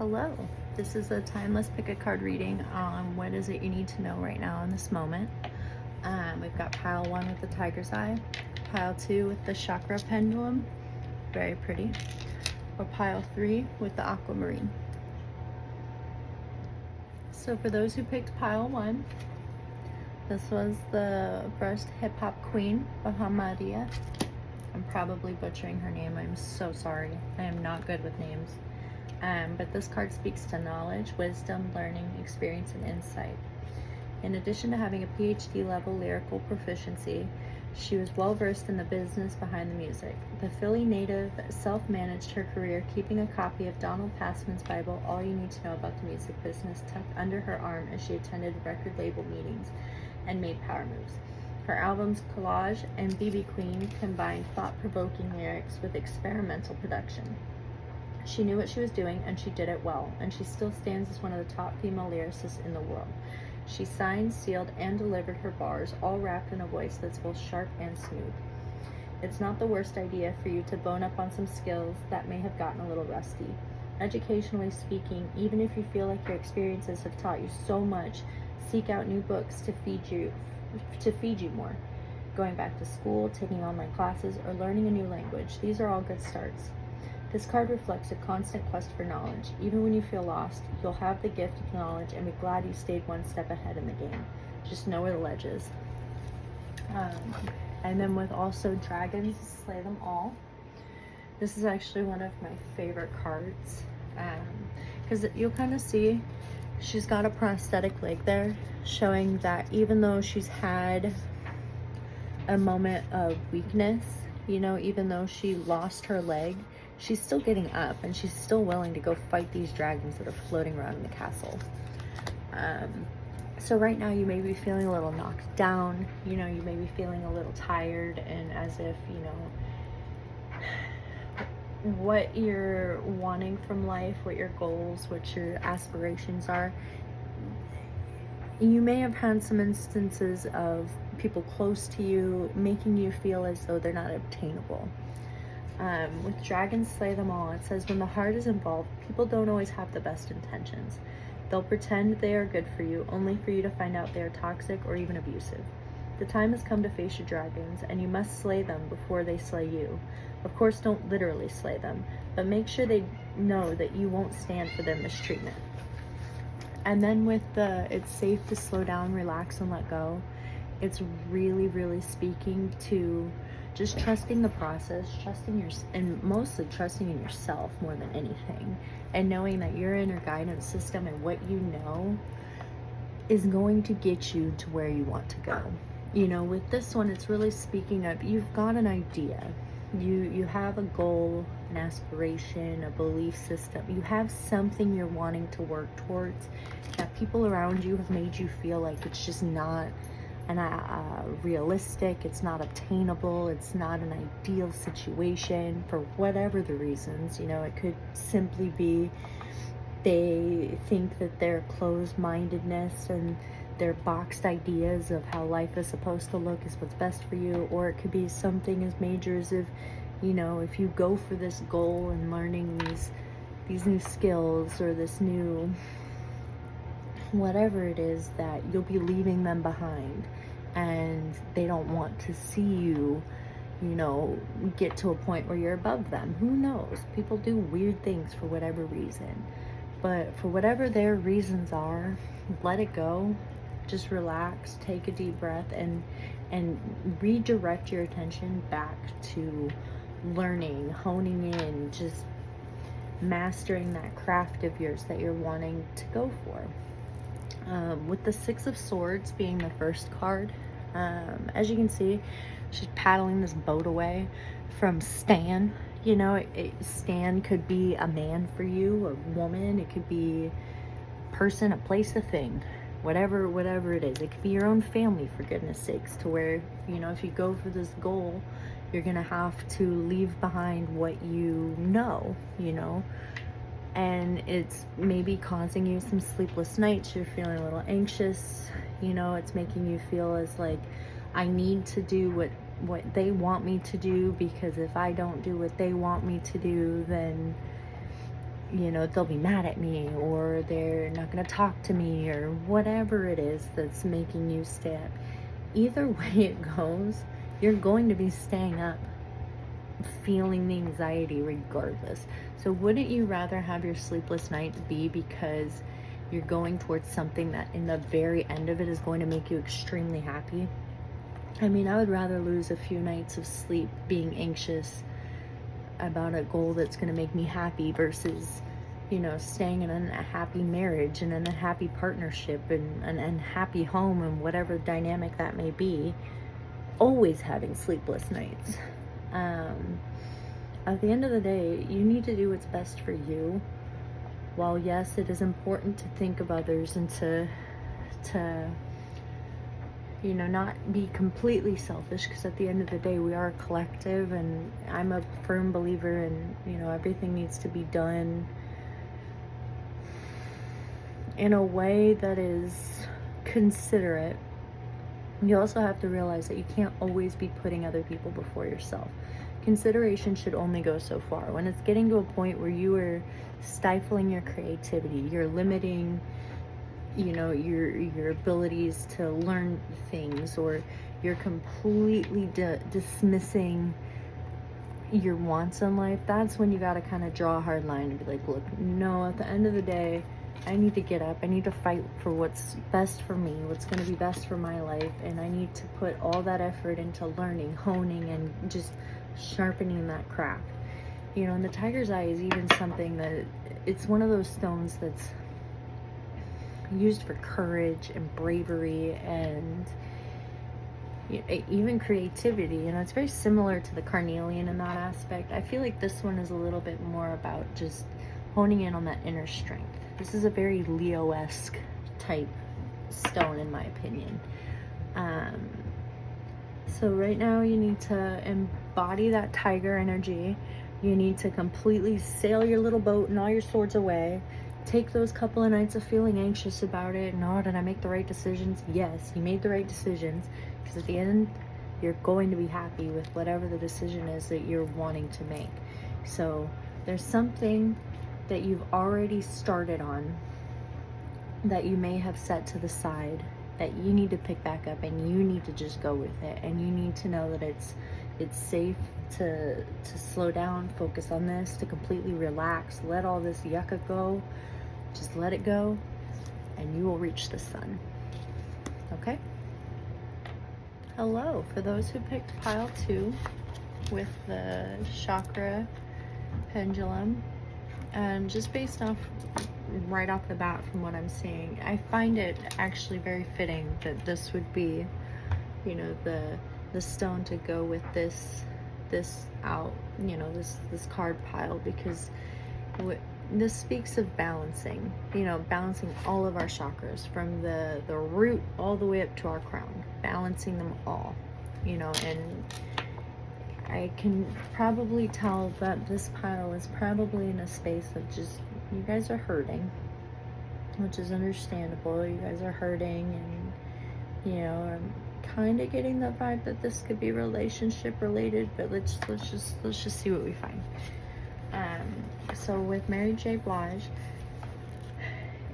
Hello, this is a timeless pick a card reading on what is it you need to know right now in this moment. We've got pile 1 with the tiger's eye, pile 2 with the chakra pendulum, very pretty, or pile 3 with the aquamarine. So for those who picked pile 1, this was the first hip hop queen, Bahamadia. I'm probably butchering her name, I'm so sorry, I am not good with names. But this card speaks to knowledge, wisdom, learning, experience, and insight. In addition to having a PhD level lyrical proficiency, she was well versed in the business behind the music. The Philly native self-managed her career, keeping a copy of Donald Passman's Bible, All You Need to Know About the Music Business, tucked under her arm as she attended record label meetings and made power moves. Her albums Collage and BB Queen combined thought-provoking lyrics with experimental production. She knew what she was doing, and she did it well, and she still stands as one of the top female lyricists in the world. She signed, sealed, and delivered her bars, all wrapped in a voice that's both sharp and smooth. It's not the worst idea for you to bone up on some skills that may have gotten a little rusty. Educationally speaking, even if you feel like your experiences have taught you so much, seek out new books to feed you more. Going back to school, taking online classes, or learning a new language, these are all good starts. This card reflects a constant quest for knowledge. Even when you feel lost, you'll have the gift of knowledge and be glad you stayed one step ahead in the game. Just know where the ledge is. And then with also dragons, slay them all. This is actually one of my favorite cards because you'll kind of see she's got a prosthetic leg there, showing that even though she's had a moment of weakness, you know, even though she lost her leg, she's still getting up and she's still willing to go fight these dragons that are floating around in the castle. So right now you may be feeling a little knocked down, you know, you may be feeling a little tired, and as if, you know, what you're wanting from life, what your goals, what your aspirations are, you may have had some instances of people close to you making you feel as though they're not obtainable. With dragons slay them all, it says when the heart is involved, people don't always have the best intentions. They'll pretend they are good for you, only for you to find out they are toxic or even abusive. The time has come to face your dragons, and you must slay them before they slay you. Of course, don't literally slay them, but make sure they know that you won't stand for their mistreatment. And then with the it's safe to slow down, relax, and let go, it's really, really speaking to just trusting the process, and mostly trusting in yourself more than anything, and knowing that your inner guidance system and what you know is going to get you to where you want to go. You know, with this one, it's really speaking of, you've got an idea, you have a goal, an aspiration, a belief system, you have something you're wanting to work towards that people around you have made you feel like it's just not realistic, it's not obtainable, it's not an ideal situation for whatever the reasons. You know, it could simply be they think that their closed-mindedness and their boxed ideas of how life is supposed to look is what's best for you, or it could be something as major as if, you know, if you go for this goal and learning these new skills or this new whatever it is, that you'll be leaving them behind, and they don't want to see you, you know, get to a point where you're above them. Who knows? People do weird things for whatever reason, but for whatever their reasons are, let it go. Just relax, take a deep breath, and redirect your attention back to learning, honing in, just mastering that craft of yours that you're wanting to go for. With the Six of Swords being the first card, as you can see, she's paddling this boat away from Stan. You know, Stan could be a man for you, a woman, it could be a person, a place, a thing, whatever it is. It could be your own family, for goodness sakes, to where, you know, if you go for this goal, you're gonna have to leave behind what you know, you know, and it's maybe causing you some sleepless nights. You're feeling a little anxious, you know, it's making you feel as like, I need to do what they want me to do, because if I don't do what they want me to do, then they'll be mad at me, or they're not going to talk to me, or whatever it is that's making you stay up. Either way it goes, you're going to be staying up, feeling the anxiety regardless. So wouldn't you rather have your sleepless nights be because you're going towards something that in the very end of it is going to make you extremely happy? I mean, I would rather lose a few nights of sleep being anxious about a goal that's going to make me happy versus, staying in a happy marriage and in a happy partnership and an unhappy home and whatever dynamic that may be, always having sleepless nights. At the end of the day, you need to do what's best for you. While yes, it is important to think of others and to not be completely selfish, because at the end of the day, we are a collective, and I'm a firm believer in, everything needs to be done in a way that is considerate. You also have to realize that you can't always be putting other people before yourself. Consideration should only go so far. When it's getting to a point where you are stifling your creativity, you're limiting your abilities to learn things, or you're completely dismissing your wants in life, that's when you got to kind of draw a hard line and be like, look, no, at the end of the day, I need to get up, I need to fight for what's best for me, what's going to be best for my life, and I need to put all that effort into learning, honing, and just sharpening that craft. And the tiger's eye is even something that, it's one of those stones that's used for courage and bravery and even creativity. It's very similar to the carnelian in that aspect. I feel like this one is a little bit more about just honing in on that inner strength. This is a very Leo-esque type stone, in my opinion. So right now you need to embody that tiger energy. You need to completely sail your little boat and all your swords away. Take those couple of nights of feeling anxious about it. No, did I make the right decisions? Yes, you made the right decisions, because at the end, you're going to be happy with whatever the decision is that you're wanting to make. So there's something that you've already started on that you may have set to the side that you need to pick back up, and you need to just go with it. And you need to know that it's safe to slow down, focus on this, to completely relax, let all this yucca go. Just let it go, and you will reach the sun. Okay? Hello. For those who picked pile 2 with the chakra pendulum, and just based off right off the bat from what I'm seeing, I find it actually very fitting that this would be, the stone to go with this out, this card pile, because this speaks of balancing, balancing all of our chakras from the root all the way up to our crown, balancing them all, and I can probably tell that this pile is probably in a space of just, you guys are hurting, which is understandable. You guys are hurting, and I'm kind of getting the vibe that this could be relationship related, but let's just see what we find. So with Mary J. Blige,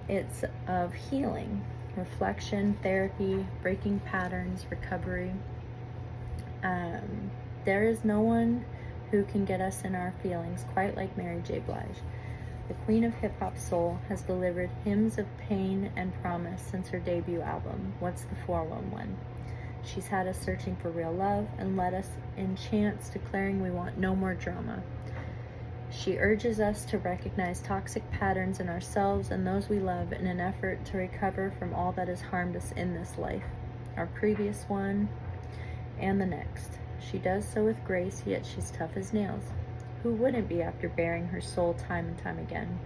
it's of healing, reflection, therapy, breaking patterns, recovery. There is no one who can get us in our feelings quite like Mary J. Blige. The Queen of Hip Hop Soul has delivered hymns of pain and promise since her debut album, What's the 411? She's had us searching for real love and led us in chants declaring we want no more drama. She urges us to recognize toxic patterns in ourselves and those we love in an effort to recover from all that has harmed us in this life, our previous one, and the next. She does so with grace, yet she's tough as nails. Who wouldn't be after bearing her soul time and time again?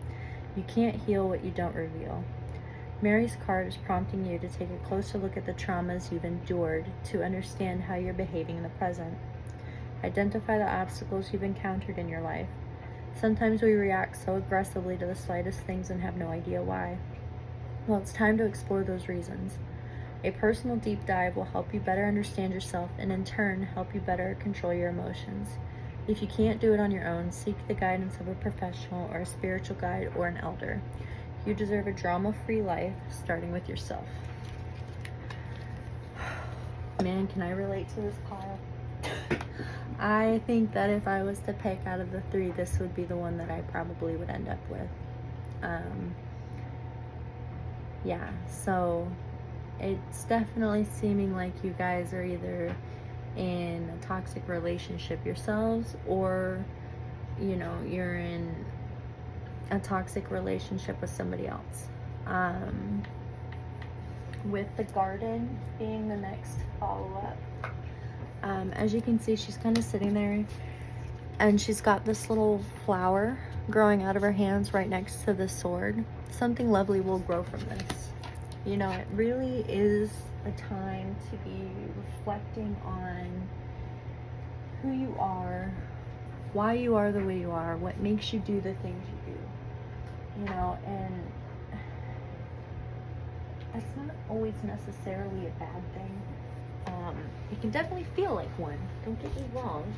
You can't heal what you don't reveal. Mary's card is prompting you to take a closer look at the traumas you've endured to understand how you're behaving in the present. Identify the obstacles you've encountered in your life. Sometimes we react so aggressively to the slightest things and have no idea why. Well, it's time to explore those reasons. A personal deep dive will help you better understand yourself and in turn help you better control your emotions. If you can't do it on your own, seek the guidance of a professional or a spiritual guide or an elder. You deserve a drama-free life, starting with yourself. Man, can I relate to this pile? I think that if I was to pick out of the three, this would be the one that I probably would end up with. Yeah, so it's definitely seeming like you guys are either in a toxic relationship yourselves, or you know, you're in a toxic relationship with somebody else. With the garden being the next follow-up, as you can see, she's kind of sitting there and she's got this little flower growing out of her hands right next to the sword. Something lovely will grow from this. You know, it really is a time to be reflecting on who you are, why you are the way you are, what makes you do the things you do. You know, and that's not always necessarily a bad thing. It can definitely feel like one, don't get me wrong.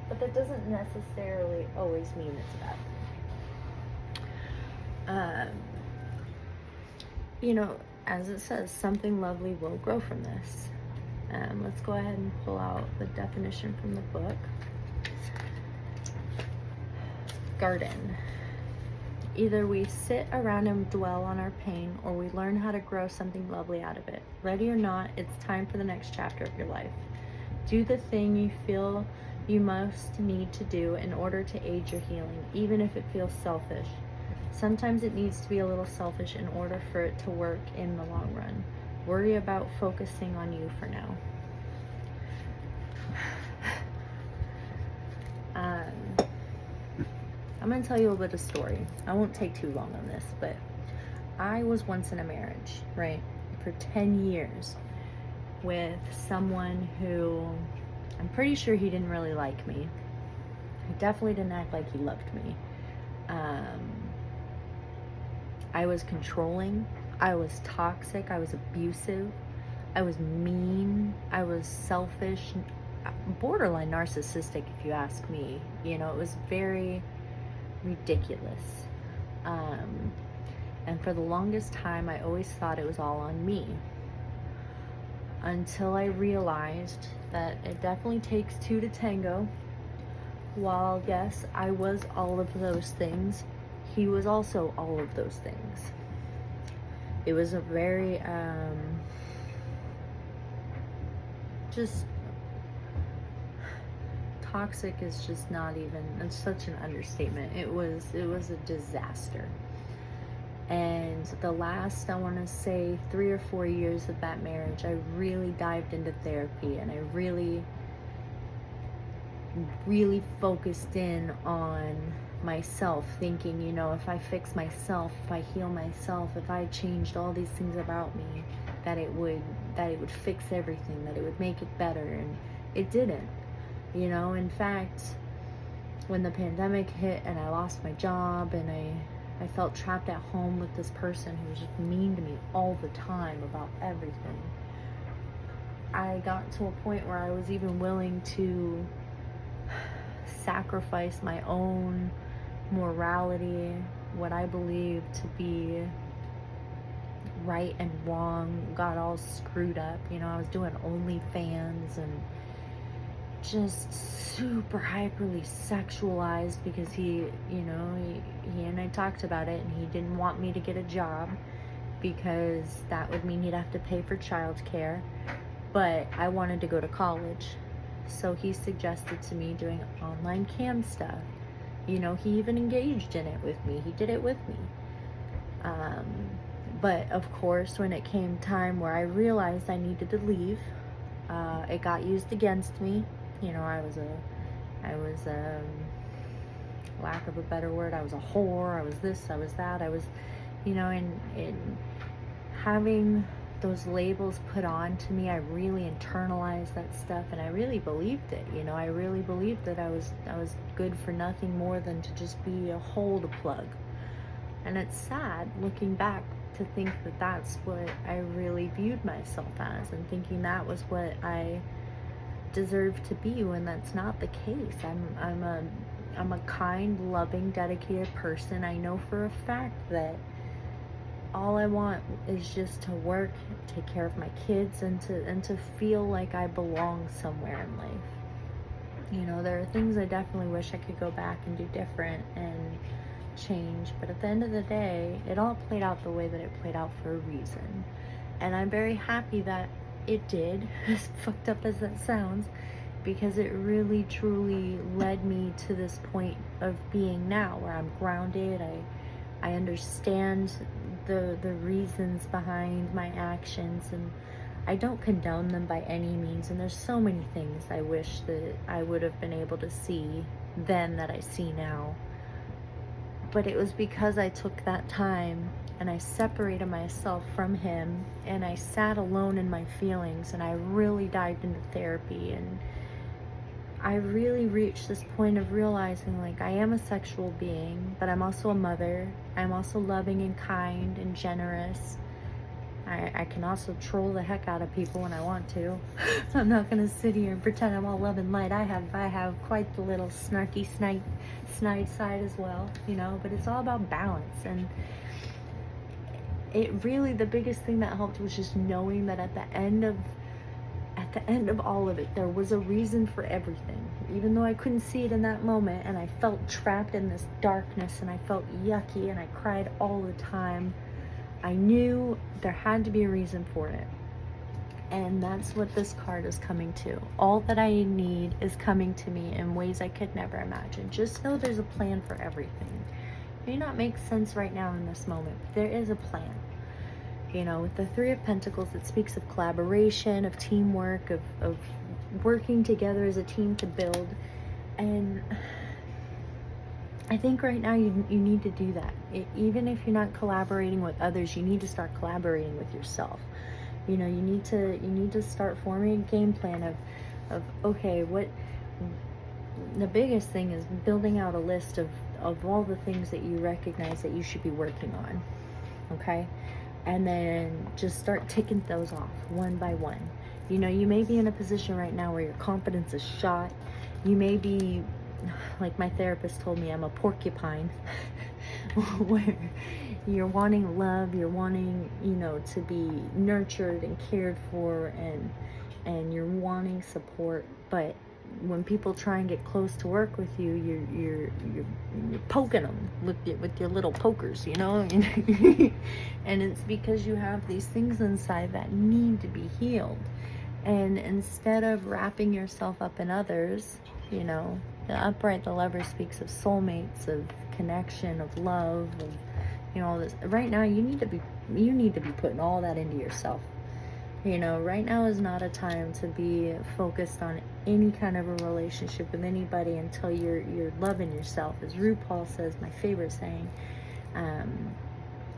But that doesn't necessarily always mean it's a bad thing. You know, as it says, something lovely will grow from this. Let's go ahead and pull out the definition from the book. Garden. Either we sit around and dwell on our pain, or we learn how to grow something lovely out of it. Ready or not, it's time for the next chapter of your life. Do the thing you feel you most need to do in order to aid your healing, even if it feels selfish. Sometimes it needs to be a little selfish in order for it to work in the long run. Worry about focusing on you for now. I'm going to tell you a bit of story. I won't take too long on this, but I was once in a marriage, right, for 10 years with someone who I'm pretty sure he didn't really like me. He definitely didn't act like he loved me. I was controlling. I was toxic. I was abusive. I was mean. I was selfish, borderline narcissistic, if you ask me. You know, it was very ridiculous. And for the longest time, I always thought it was all on me. Until I realized that it definitely takes two to tango. While, yes, I was all of those things, he was also all of those things. It was a very, just, toxic is just not even, it's such an understatement. It was a disaster. And the last, I want to say, 3 or 4 years of that marriage, I really dived into therapy, and I really focused in on myself, thinking, you know, if I fix myself, if I heal myself, if I changed all these things about me, that it would fix everything, that it would make it better. And it didn't. You know, in fact, when the pandemic hit and I lost my job and I felt trapped at home with this person who was just mean to me all the time about everything, I got to a point where I was even willing to sacrifice my own morality, what I believed to be right and wrong, got all screwed up. You know, I was doing OnlyFans and just super hyperly sexualized because he and I talked about it, and he didn't want me to get a job because that would mean he'd have to pay for childcare, but I wanted to go to college. So he suggested to me doing online cam stuff. You know, he even engaged in it with me. He did it with me. But of course, when it came time where I realized I needed to leave, it got used against me. You know, I was lack of a better word, I was a whore, I was this, I was that, I was, you know, and having those labels put on to me, I really internalized that stuff, and I really believed it. You know, I really believed that I was good for nothing more than to just be a hole to plug. And it's sad looking back to think that that's what I really viewed myself as, and thinking that was what I deserve to be when that's not the case. I'm a kind, loving, dedicated person. I know for a fact that all I want is just to work, take care of my kids, and to feel like I belong somewhere in life. You know, there are things I definitely wish I could go back and do different and change, but at the end of the day, it all played out the way that it played out for a reason. And I'm very happy that it did, as fucked up as that sounds, because it really truly led me to this point of being now, where I'm grounded. I understand the reasons behind my actions, and I don't condone them by any means. And there's so many things I wish that I would have been able to see then that I see now. But it was because I took that time and I separated myself from him, and I sat alone in my feelings, and I really dived into therapy, and I really reached this point of realizing, like, I am a sexual being, but I'm also a mother. I'm also loving and kind and generous. I can also troll the heck out of people when I want to. I'm not gonna sit here and pretend I'm all love and light. I have quite the little snarky snide side as well, you know, but it's all about balance. And it really, the biggest thing that helped was just knowing that at the end of all of it, there was a reason for everything. Even though I couldn't see it in that moment, and I felt trapped in this darkness, and I felt yucky, and I cried all the time, I knew there had to be a reason for it. And that's what this card is coming to. All that I need is coming to me in ways I could never imagine. Just know there's a plan for everything. It may not make sense right now in this moment, but there is a plan. You know, with the Three of Pentacles, it speaks of collaboration, of teamwork, of working together as a team to build. And I think right now you need to do that. Even if you're not collaborating with others, you need to start collaborating with yourself. You know, you need to start forming a game plan of okay, what the biggest thing is building out a list of all the things that you recognize that you should be working on. Okay? And then just start ticking those off one by one. You know, you may be in a position right now where your confidence is shot. You may be, like my therapist told me, I'm a porcupine, where you're wanting love, you're wanting, you know, to be nurtured and cared for, and you're wanting support. But when people try and get close to work with you, you're poking them with your little pokers, you know. And it's because you have these things inside that need to be healed. And instead of wrapping yourself up in others, you know, the upright, the lover speaks of soulmates, of connection, of love, of, you know, all this. Right now, you need to be putting all that into yourself. You know, right now is not a time to be focused on any kind of a relationship with anybody until you're loving yourself. As RuPaul says, my favorite saying,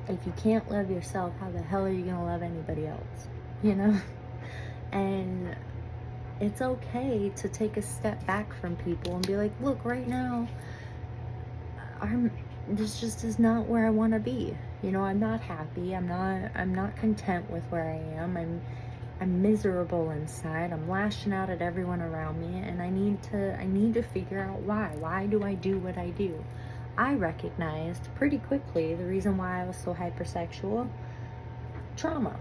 if you can't love yourself, how the hell are you going to love anybody else? You know? And it's okay to take a step back from people and be like, look, right now, this just is not where I want to be. You know, I'm not happy. I'm not content with where I am. I'm miserable inside. I'm lashing out at everyone around me, and I need to figure out why. Why do I do what I do? I recognized pretty quickly the reason why I was so hypersexual. Trauma.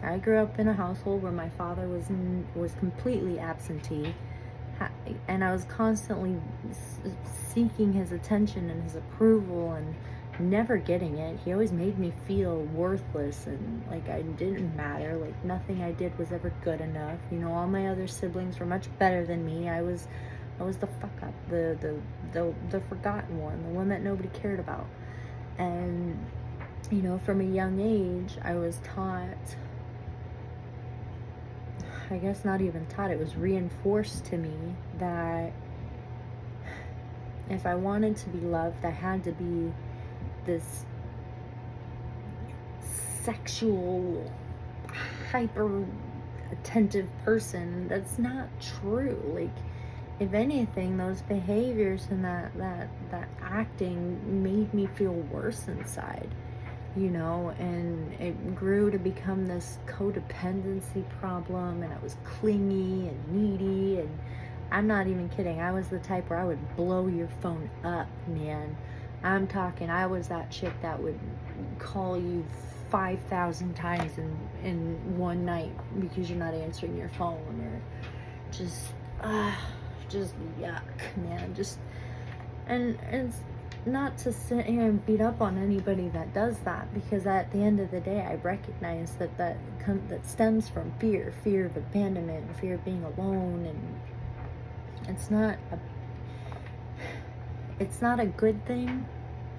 I grew up in a household where my father was completely absentee, and I was constantly seeking his attention and his approval and never getting it. He always made me feel worthless and like I didn't matter, like nothing I did was ever good enough. You know, all my other siblings were much better than me. I was the fuck up, the forgotten one, the one that nobody cared about. And you know, from a young age, I was taught, I guess not even taught, it was reinforced to me that if I wanted to be loved, I had to be this sexual, hyper attentive person. That's not true. Like, if anything, those behaviors and that acting made me feel worse inside. you know, and it grew to become this codependency problem, and I was clingy and needy, and I'm not even kidding. I was the type where I would blow your phone up, man. I'm talking, I was that chick that would call you 5,000 times in one night because you're not answering your phone, or just yuck, man. And it's not to sit here and beat up on anybody that does that, because at the end of the day, I recognize that stems from fear of abandonment, and fear of being alone, and it's not a good thing,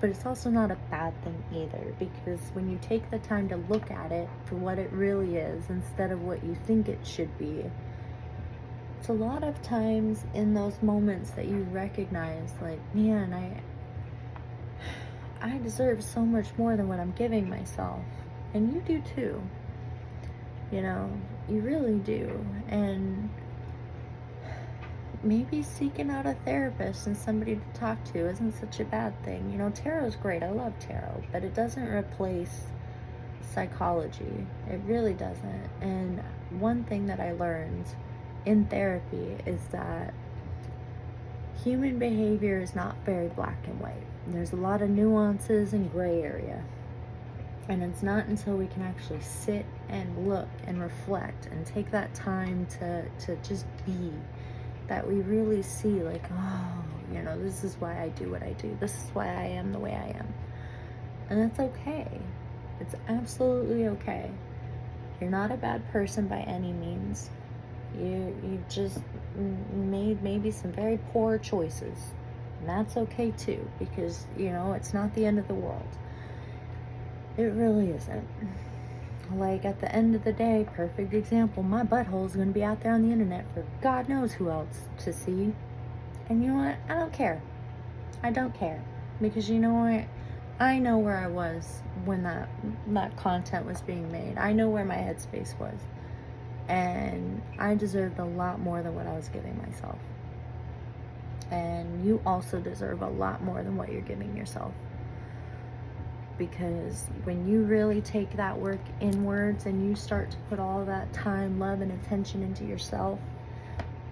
but it's also not a bad thing either, because when you take the time to look at it for what it really is instead of what you think it should be, it's a lot of times in those moments that you recognize, like, man, I deserve so much more than what I'm giving myself. And you do too. You know, you really do. And maybe seeking out a therapist and somebody to talk to isn't such a bad thing. You know, tarot's great. I love tarot, but it doesn't replace psychology. It really doesn't. And one thing that I learned in therapy is that human behavior is not very black and white. There's a lot of nuances and gray area. And it's not until we can actually sit and look and reflect and take that time to just be that we really see, like, oh, you know, this is why I do what I do. This is why I am the way I am. And that's okay. It's absolutely okay. You're not a bad person by any means. You just made maybe some very poor choices. And that's okay too, because, you know, it's not the end of the world. It really isn't. Like, at the end of the day, perfect example, my butthole is going to be out there on the internet for God knows who else to see. And you know what? I don't care. I don't care. Because you know what? I know where I was when that content was being made. I know where my headspace was. And I deserved a lot more than what I was giving myself. And you also deserve a lot more than what you're giving yourself. Because when you really take that work inwards and you start to put all that time, love, and attention into yourself,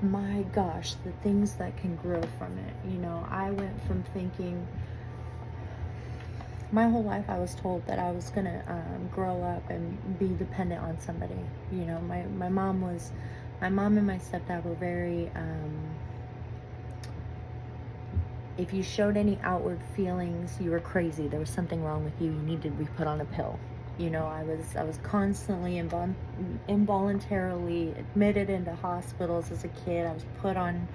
my gosh, the things that can grow from it. You know, I went from thinking, my whole life I was told that I was gonna grow up and be dependent on somebody. You know, my mom and my stepdad were very, if you showed any outward feelings, you were crazy. There was something wrong with you. You needed to be put on a pill. You know, I was constantly involuntarily admitted into hospitals as a kid. I was put on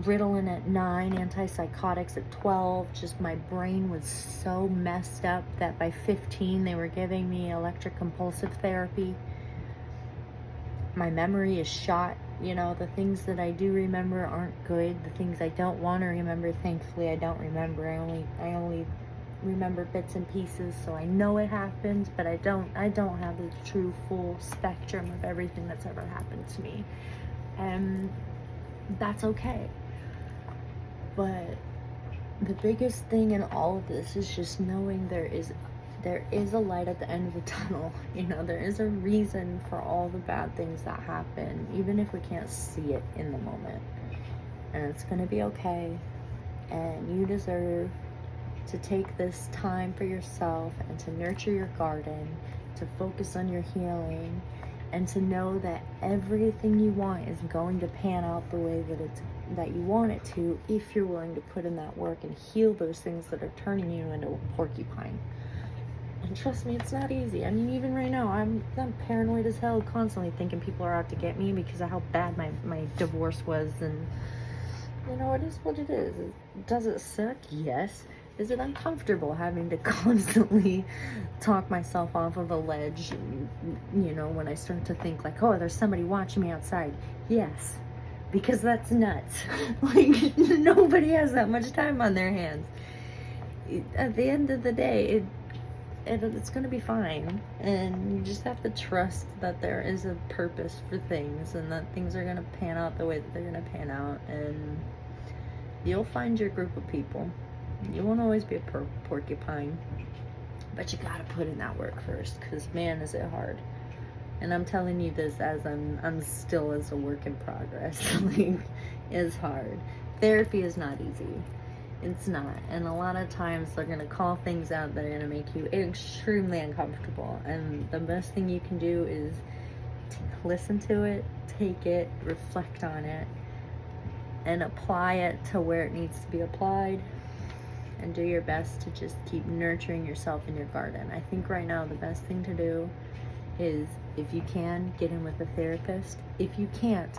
Ritalin at 9, antipsychotics at 12. Just my brain was so messed up that by 15 they were giving me electroconvulsive therapy. My memory is shot. You know, the things that I do remember aren't good. The things I don't want to remember, thankfully, I don't remember. I only remember bits and pieces, so I know it happened, but I don't have the true full spectrum of everything that's ever happened to me. And that's okay. But the biggest thing in all of this is just knowing there is a light at the end of the tunnel. You know, there is a reason for all the bad things that happen, even if we can't see it in the moment. And it's gonna be okay. And you deserve to take this time for yourself and to nurture your garden, to focus on your healing, and to know that everything you want is going to pan out the way that you want it to, if you're willing to put in that work and heal those things that are turning you into a porcupine. And trust me, it's not easy. I mean, even right now, I'm paranoid as hell, constantly thinking people are out to get me because of how bad my divorce was. And, you know, it is what it is. Does it suck? Yes. Is it uncomfortable having to constantly talk myself off of a ledge? You know, when I start to think like, oh, there's somebody watching me outside. Yes, because that's nuts. Like, nobody has that much time on their hands. At the end of the day, it's going to be fine. And you just have to trust that there is a purpose for things, and that things are going to pan out the way that they're going to pan out. And you'll find your group of people. You won't always be a porcupine. But you gotta put in that work first, because man, is it hard. And I'm telling you this as I'm still as a work in progress. Like, it's hard. Therapy is not easy. It's not. And a lot of times they're gonna call things out that are gonna make you extremely uncomfortable. And the best thing you can do is listen to it, take it, reflect on it, and apply it to where it needs to be applied, and do your best to just keep nurturing yourself in your garden. I think right now the best thing to do is, if you can, get in with a therapist. If you can't,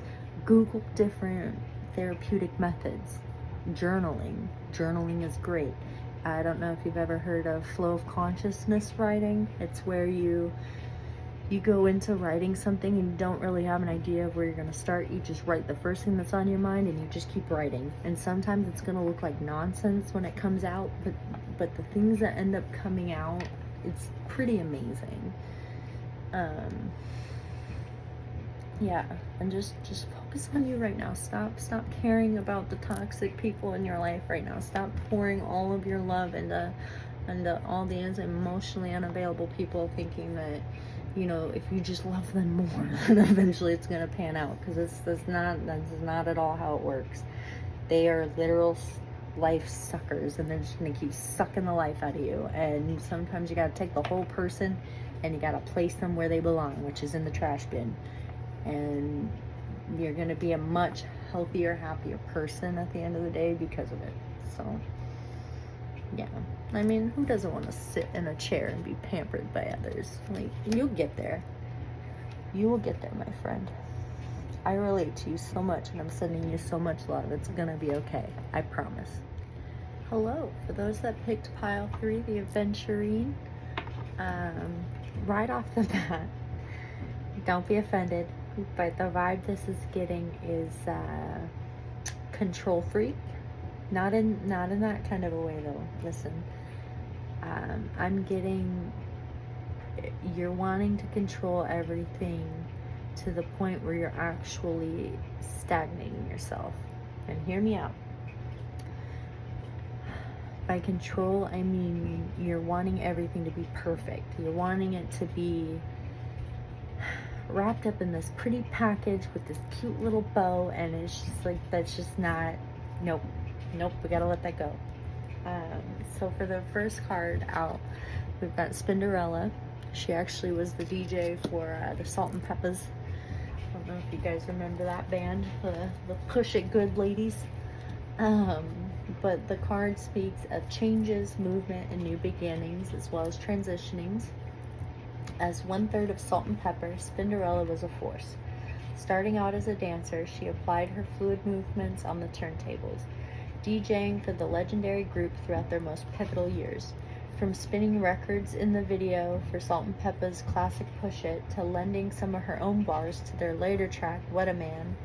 Google different therapeutic methods. Journaling is great. I don't know if you've ever heard of flow of consciousness writing. It's where you go into writing something and you don't really have an idea of where you're going to start. You just write the first thing that's on your mind and you just keep writing. And sometimes it's going to look like nonsense when it comes out, but the things that end up coming out, it's pretty amazing. Yeah, and just focus on you right now. Stop caring about the toxic people in your life right now. Stop pouring all of your love into all these emotionally unavailable people, thinking that, you know, if you just love them more, then eventually it's gonna pan out. Because that's not at all how it works. They are literal life suckers, and they're just gonna keep sucking the life out of you. And sometimes you gotta take the whole person and you gotta place them where they belong, which is in the trash bin. And you're gonna be a much healthier, happier person at the end of the day because of it. So yeah, I mean, who doesn't want to sit in a chair and be pampered by others? Like, you'll get there. You will get there, my friend. I relate to you so much, and I'm sending you so much love. It's gonna be okay. I promise. Hello, for those that picked pile 3, the Aventurine, right off the bat, don't be offended, but the vibe this is getting is control freak. Not in that kind of a way though. Listen, I'm getting, you're wanting to control everything to the point where you're actually stagnating yourself. And hear me out. By control, I mean you're wanting everything to be perfect. You're wanting it to be wrapped up in this pretty package with this cute little bow, and it's just like, that's just not, nope, we gotta let that go. So for the first card out, we've got Spinderella. She actually was the DJ for the Salt and Peppers. I don't know if you guys remember that band, the Push It Good ladies. But the card speaks of changes, movement, and new beginnings, as well as transitionings. As 1/3 of Salt and Pepper, Spinderella was a force. Starting out as a dancer, she applied her fluid movements on the turntables, DJing for the legendary group throughout their most pivotal years. From spinning records in the video for Salt and Pepper's classic Push It to lending some of her own bars to their later track, What a Man,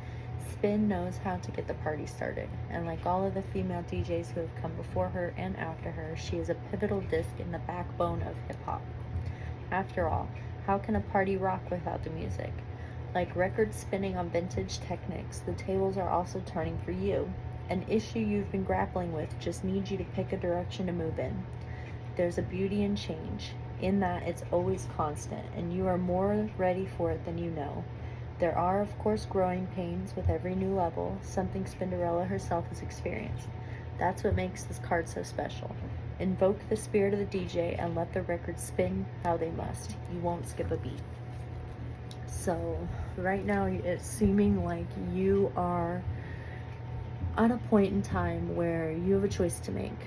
Spin knows how to get the party started. And like all of the female DJs who have come before her and after her, she is a pivotal disc in the backbone of hip-hop. After all, how can a party rock without the music? Like record spinning on vintage Technics, the tables are also turning for you. An issue you've been grappling with just needs you to pick a direction to move in. There's a beauty in change, in that it's always constant, and you are more ready for it than you know. There are, of course, growing pains with every new level, something Spinderella herself has experienced. That's what makes this card so special. Invoke the spirit of the DJ and let the record spin how they must. You won't skip a beat. So, right now, it's seeming like you are at a point in time where you have a choice to make.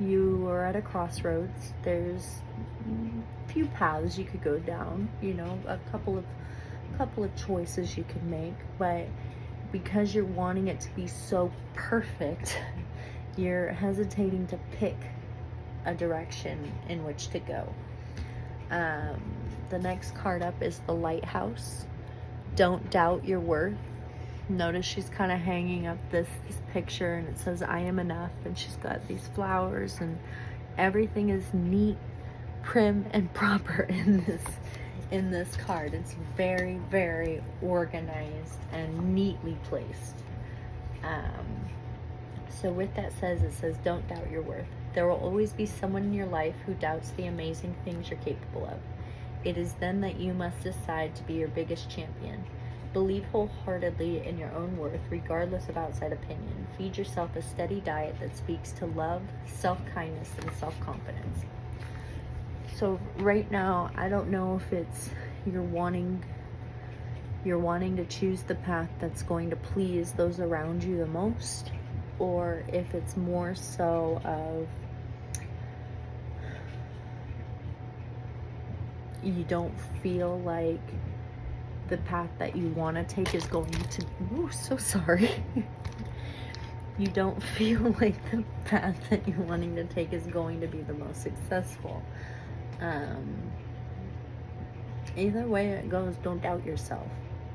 You are at a crossroads. There's a few paths you could go down, you know, a couple of choices you could make, but because you're wanting it to be so perfect, you're hesitating to pick a direction in which to go. The next card up is the Lighthouse. Don't doubt your worth. Notice she's kind of hanging up this picture, and it says I am enough, and she's got these flowers, and everything is neat, prim, and proper in this card. It's very, very organized and neatly placed. So with that it says, don't doubt your worth. There will always be someone in your life who doubts the amazing things you're capable of. It is then that you must decide to be your biggest champion. Believe wholeheartedly in your own worth, regardless of outside opinion. Feed yourself a steady diet that speaks to love, self-kindness, and self-confidence. So right now, I don't know if it's you're wanting to choose the path that's going to please those around you the most, or if it's more so of you don't feel like the path that you want to take is going to, oh, so sorry. You don't feel like the path that you're wanting to take is going to be the most successful. Either way it goes, don't doubt yourself.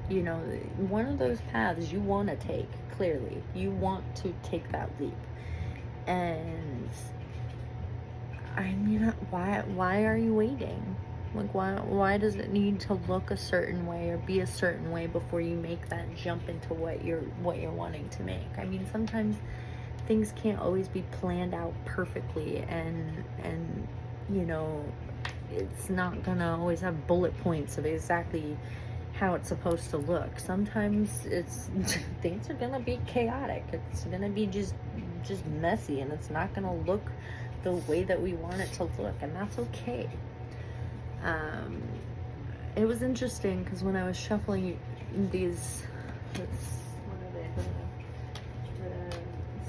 You know, one of those paths you want to take, clearly. You want to take that leap. And I mean, why are you waiting? Like, why does it need to look a certain way or be a certain way before you make that jump into what you're wanting to make? I mean, sometimes things can't always be planned out perfectly, and you know, it's not gonna always have bullet points of exactly how it's supposed to look. Sometimes things are gonna be chaotic. It's gonna be just messy, and it's not gonna look the way that we want it to look, and that's okay. It was interesting because when I was shuffling these, what are they, the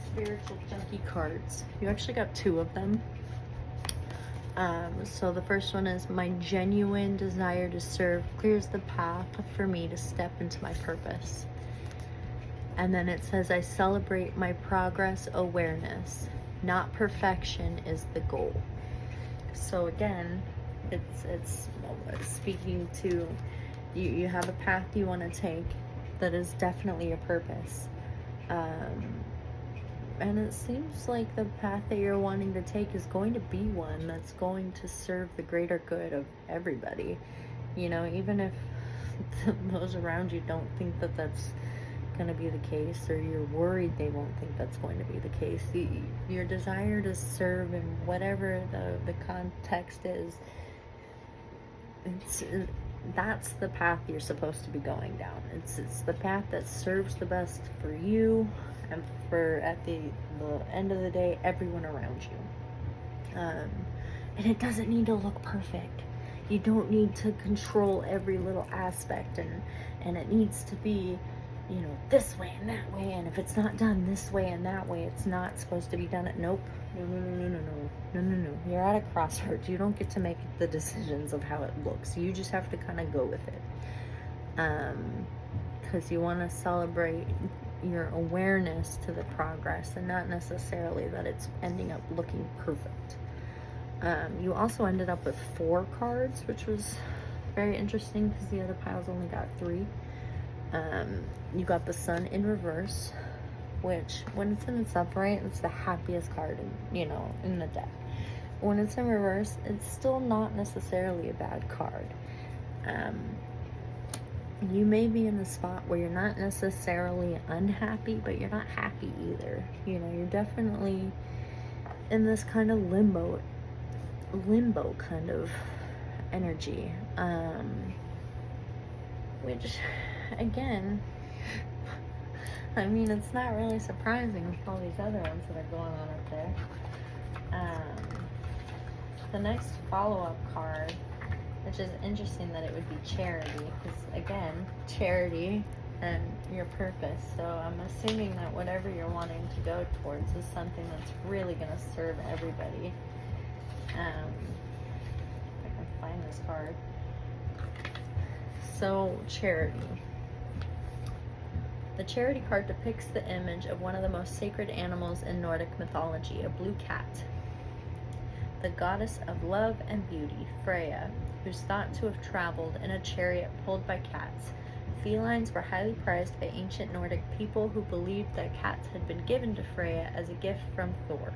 spiritual junkie cards, you actually got two of them. So the first one is, my genuine desire to serve clears the path for me to step into my purpose. And then it says, I celebrate my progress awareness, not perfection is the goal. So again, it's speaking to you have a path you want to take that is definitely a purpose, and it seems like the path that you're wanting to take is going to be one that's going to serve the greater good of everybody. You know, even if those around you don't think that that's going to be the case, or you're worried they won't think that's going to be the case, your desire to serve in whatever the context is, that's the path you're supposed to be going down. It's the path that serves the best for you and for, at the end of the day, everyone around you. And it doesn't need to look perfect. You don't need to control every little aspect, and it needs to be, you know, this way and that way, and if it's not done this way and that way, it's not supposed to be done. Nope. No. You're at a crossroads. You don't get to make the decisions of how it looks. You just have to kind of go with it. Because you want to celebrate your awareness to the progress, and not necessarily that it's ending up looking perfect. You also ended up with 4 cards, which was very interesting because the other piles only got 3. You got the Sun in reverse, which when it's in its upright, it's the happiest card in the deck. When it's in reverse, it's still not necessarily a bad card. You may be in a spot where you're not necessarily unhappy, but you're not happy either. You know, you're definitely in this kind of limbo kind of energy. Which, again, I mean, it's not really surprising with all these other ones that are going on up there. The next follow-up card, which is interesting that it would be charity, because again, charity and your purpose. So I'm assuming that whatever you're wanting to go towards is something that's really going to serve everybody. If I can find this card. So, charity. The charity card depicts the image of one of the most sacred animals in Nordic mythology, a blue cat. The goddess of love and beauty, Freya, who's thought to have traveled in a chariot pulled by cats. Felines were highly prized by ancient Nordic people who believed that cats had been given to Freya as a gift from Thor.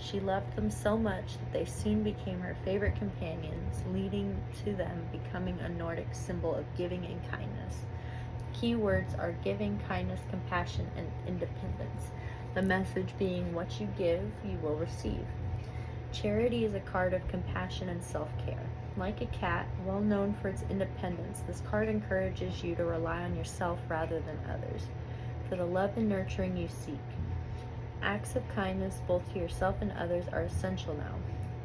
She loved them so much that they soon became her favorite companions, leading to them becoming a Nordic symbol of giving and kindness. Key words are giving, kindness, compassion, and independence. The message being, what you give, you will receive. Charity is a card of compassion and self-care. Like a cat, well known for its independence, this card encourages you to rely on yourself rather than others, for the love and nurturing you seek. Acts of kindness, both to yourself and others, are essential now.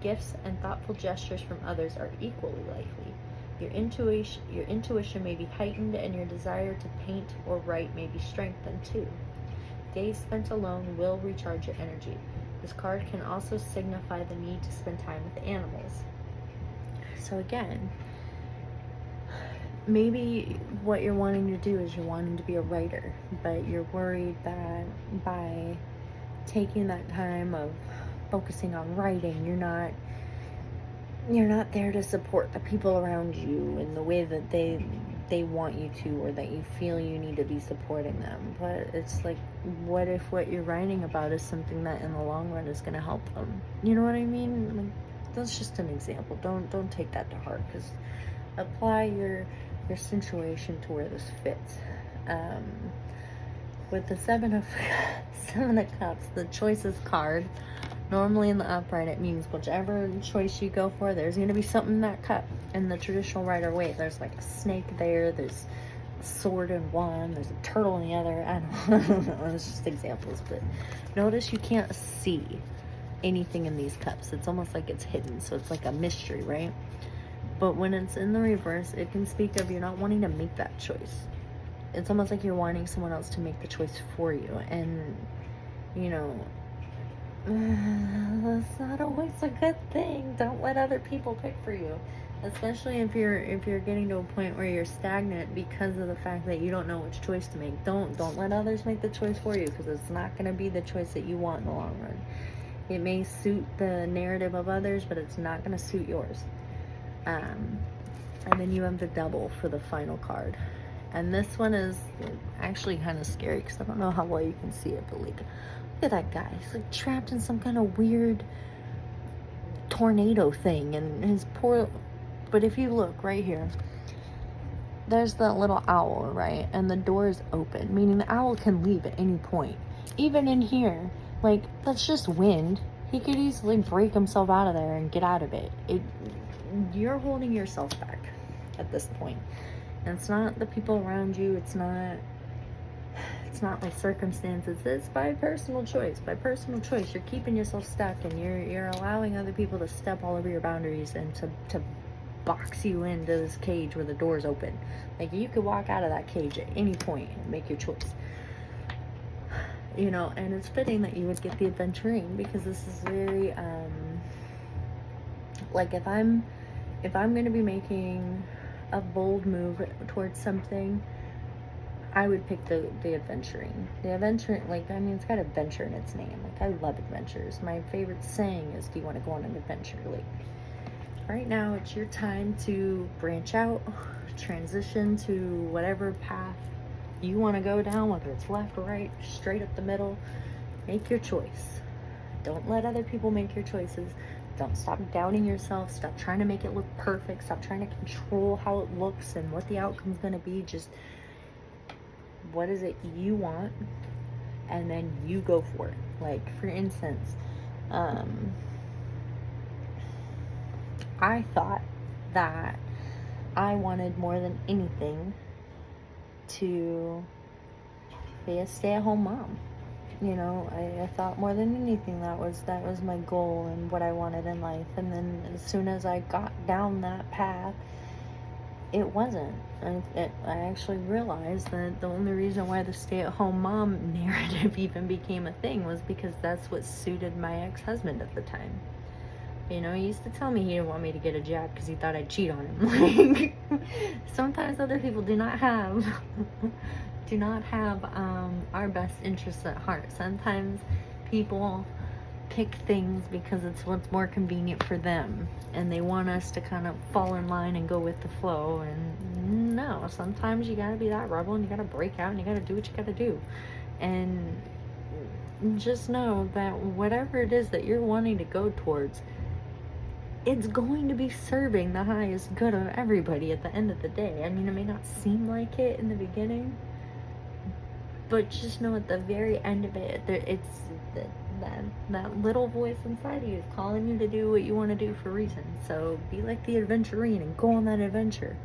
Gifts and thoughtful gestures from others are equally likely. Your intuition may be heightened, and your desire to paint or write may be strengthened too. Days spent alone will recharge your energy. This card can also signify the need to spend time with animals. So again, maybe what you're wanting to do is you're wanting to be a writer, but you're worried that by taking that time of focusing on writing, you're not there to support the people around you in the way that they want you to, or that you feel you need to be supporting them. But it's like, what if what you're writing about is something that in the long run is going to help them? You know what I mean? Like, that's just an example. Don't take that to heart, because apply your situation to where this fits. With the Seven of Cups, the choices card, normally in the upright, it means whichever choice you go for, there's going to be something in that cup. In the traditional Rider-Waite, there's like a snake there, there's a sword in one, there's a turtle in the other. I don't know, it's just examples. But notice you can't see anything in these cups. It's almost like it's hidden, so it's like a mystery, right? But when it's in the reverse, it can speak of you're not wanting to make that choice. It's almost like you're wanting someone else to make the choice for you. And, you know, that's not always a good thing. Don't let other people pick for you, especially if you're getting to a point where you're stagnant because of the fact that you don't know which choice to make. Don't let others make the choice for you, because it's not going to be the choice that you want in the long run. It may suit the narrative of others, but it's not going to suit yours. And then you have the Devil for the final card. And this one is actually kind of scary, because I don't know how well you can see it, but like, look at that guy. He's like trapped in some kind of weird tornado thing, and his poor... But if you look right here, there's that little owl, right? And the door is open, meaning the owl can leave at any point. Even in here, like, that's just wind. He could easily break himself out of there and get out of it. You're holding yourself back at this point. And it's not the people around you, it's not like circumstances. It's by personal choice. By personal choice, you're keeping yourself stuck, and you're allowing other people to step all over your boundaries and to box you into this cage where the door's open. Like, you could walk out of that cage at any point and make your choice. You know, and it's fitting that you would get the Aventurine, because this is very, like, if I'm going to be making a bold move towards something, I would pick the Aventurine. The Aventurine, like, I mean, it's got adventure in its name. Like, I love adventures. My favorite saying is, do you want to go on an adventure? Like, right now, it's your time to branch out, transition to whatever path you want to go down, whether it's left or right, straight up the middle. Make your choice. Don't let other people make your choices. Don't stop doubting yourself. Stop trying to make it look perfect. Stop trying to control how it looks and what the outcome's going to be. Just, what is it you want? And then you go for it. Like, for instance, I thought that I wanted more than anything to be a stay-at-home mom. You know, I thought more than anything that was my goal and what I wanted in life. And then as soon as I got down that path, it wasn't. I actually realized that the only reason why the stay-at-home mom narrative even became a thing was because that's what suited my ex-husband at the time. You know, he used to tell me he didn't want me to get a job because he thought I'd cheat on him. Like, sometimes other people do not have our best interests at heart. Sometimes people pick things because it's what's more convenient for them, and they want us to kind of fall in line and go with the flow. And no, sometimes you gotta be that rebel, and you gotta break out, and you gotta do what you gotta do. And just know that whatever it is that you're wanting to go towards, it's going to be serving the highest good of everybody at the end of the day. I mean, it may not seem like it in the beginning, But just know at the very end of it, it's that little voice inside of you is calling you to do what you want to do for a reason. So be like the adventurine and go on that adventure.